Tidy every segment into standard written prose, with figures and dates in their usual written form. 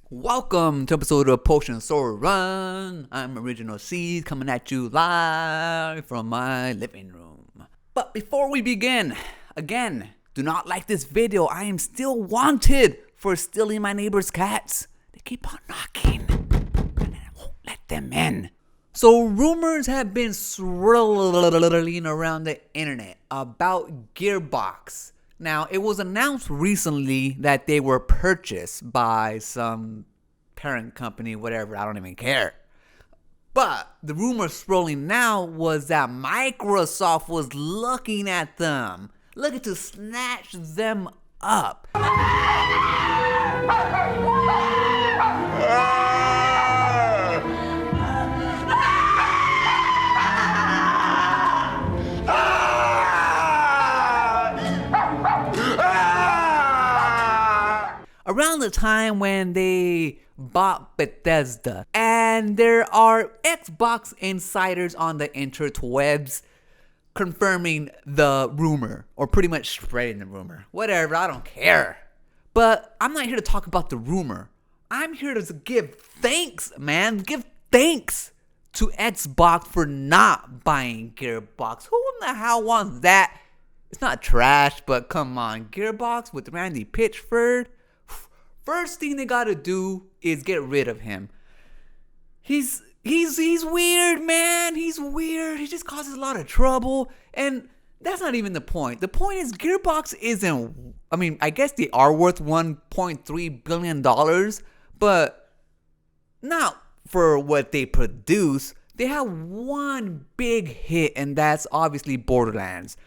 Welcome to episode of Potion Sword Run. I'm Original Seed coming at you live from my living room. But before we begin, again, do not like this video. I am still wanted for stealing my neighbor's cats. They keep on knocking and I won't let them in. So rumors have been swirling around the internet about Gearbox. Now, it was announced recently that they were purchased by some parent company, whatever, I don't even care. But the rumor swirling now was that Microsoft was looking at them, looking to snatch them up. Around the time when they bought Bethesda, and there are Xbox insiders on the interwebs confirming the rumor, or pretty much spreading the rumor. Whatever, I don't care. But I'm not here to talk about the rumor. I'm here to give thanks, man. Give thanks to Xbox for not buying Gearbox. Who in the hell wants that? It's not trash, but come on. Gearbox with Randy Pitchford. First thing they gotta do is get rid of him. He's weird, man. He's weird. He just causes a lot of trouble. And that's not even the point. The point is Gearbox isn't, I guess they are worth $1.3 billion, but not for what they produce. They have one big hit, and that's obviously Borderlands.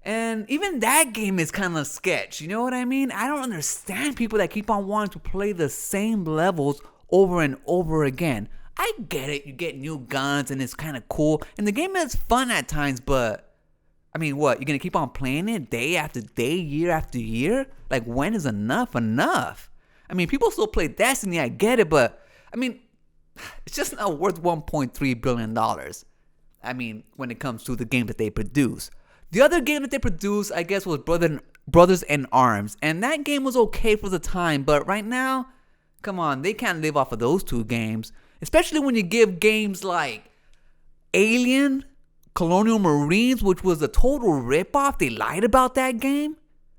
And even that game is kind of sketch, you know what I mean? I don't understand people that keep on wanting to play the same levels over and over again. I get it, you get new guns and it's kind of cool. And the game is fun at times, but what? You're going to keep on playing it day after day, year after year? Like, when is enough enough? People still play Destiny, I get it, but it's just not worth $1.3 billion. When it comes to the game that they produce. The other game that they produced, I guess, was Brothers in Arms. And that game was okay for the time. But right now, come on, they can't live off of those two games. Especially when you give games like Alien, Colonial Marines, which was a total ripoff. They lied about that game.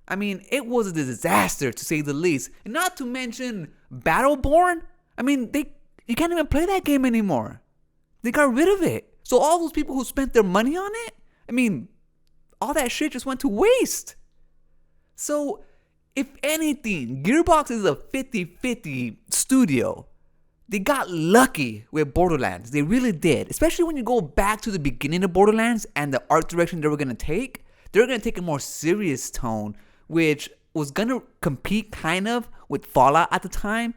It was a disaster, to say the least. And not to mention Battleborn. You can't even play that game anymore. They got rid of it. So all those people who spent their money on it, all that shit just went to waste. So, if anything, Gearbox is a 50-50 studio. They got lucky with Borderlands. They really did. Especially when you go back to the beginning of Borderlands and the art direction they were going to take. They were going to take a more serious tone, which was going to compete kind of with Fallout at the time.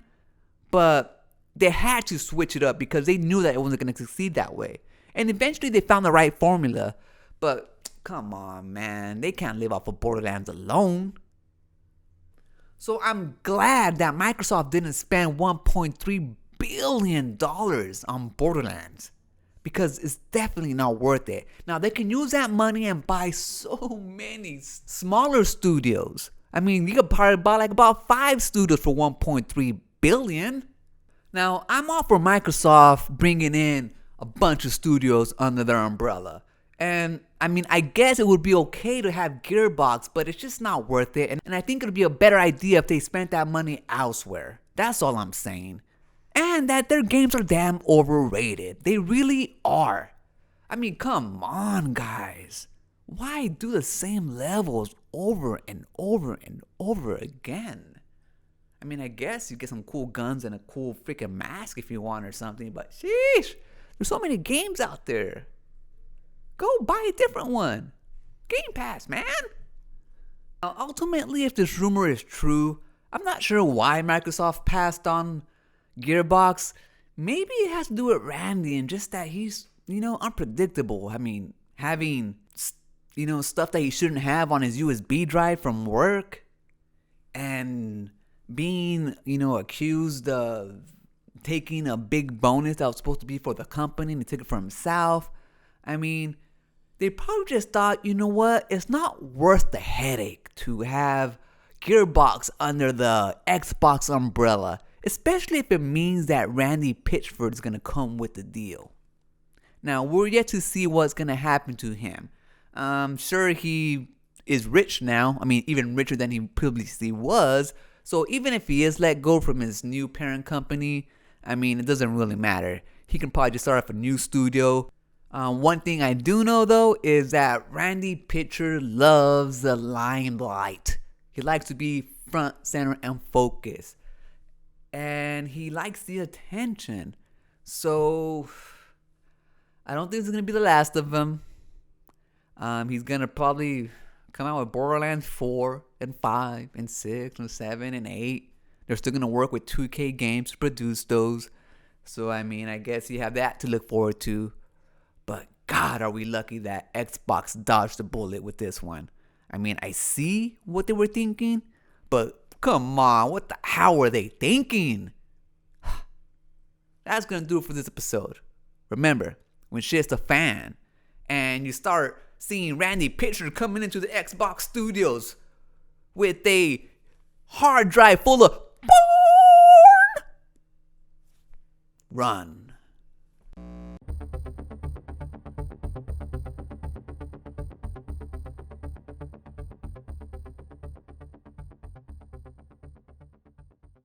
But they had to switch it up because they knew that it wasn't going to succeed that way. And eventually they found the right formula. But come on, man. They can't live off of Borderlands alone. So I'm glad that Microsoft didn't spend $1.3 billion on Borderlands. Because it's definitely not worth it. Now, they can use that money and buy so many smaller studios. You could probably buy about 5 studios for $1.3 billion. Now, I'm all for Microsoft bringing in a bunch of studios under their umbrella. And I guess it would be okay to have Gearbox, but it's just not worth it. And I think it would be a better idea if they spent that money elsewhere. That's all I'm saying. And that their games are damn overrated. They really are. Come on, guys. Why do the same levels over and over and over again? I guess you get some cool guns and a cool freaking mask if you want or something, but sheesh, there's so many games out there. Go buy a different one. Game Pass, man. Now, ultimately, if this rumor is true, I'm not sure why Microsoft passed on Gearbox. Maybe it has to do with Randy and just that he's, unpredictable. Having, stuff that he shouldn't have on his USB drive from work. And being, accused of taking a big bonus that was supposed to be for the company and he took it for himself. They probably just thought, you know what, it's not worth the headache to have Gearbox under the Xbox umbrella. especially if it means that Randy Pitchford is going to come with the deal. Now, we're yet to see what's going to happen to him. I'm sure he is rich now. I mean, even richer than he previously was. So even if he is let go from his new parent company, I mean, it doesn't really matter. He can probably just start up a new studio. One thing I do know, though, is that Randy Pitchford loves the limelight. He likes to be front, center, and focus. And he likes the attention. So I don't think this is going to be the last of him. He's going to probably come out with Borderlands 4 and 5 and 6 and 7 and 8. They're still going to work with 2K Games to produce those. So, I mean, I guess you have that to look forward to. But God, are we lucky that Xbox dodged the bullet with this one. I mean, I see what they were thinking, but come on, what the hell were they thinking? That's going to do it for this episode. Remember, when shit's a fan and you start seeing Randy Pitchford coming into the Xbox studios with a hard drive full of porn, run.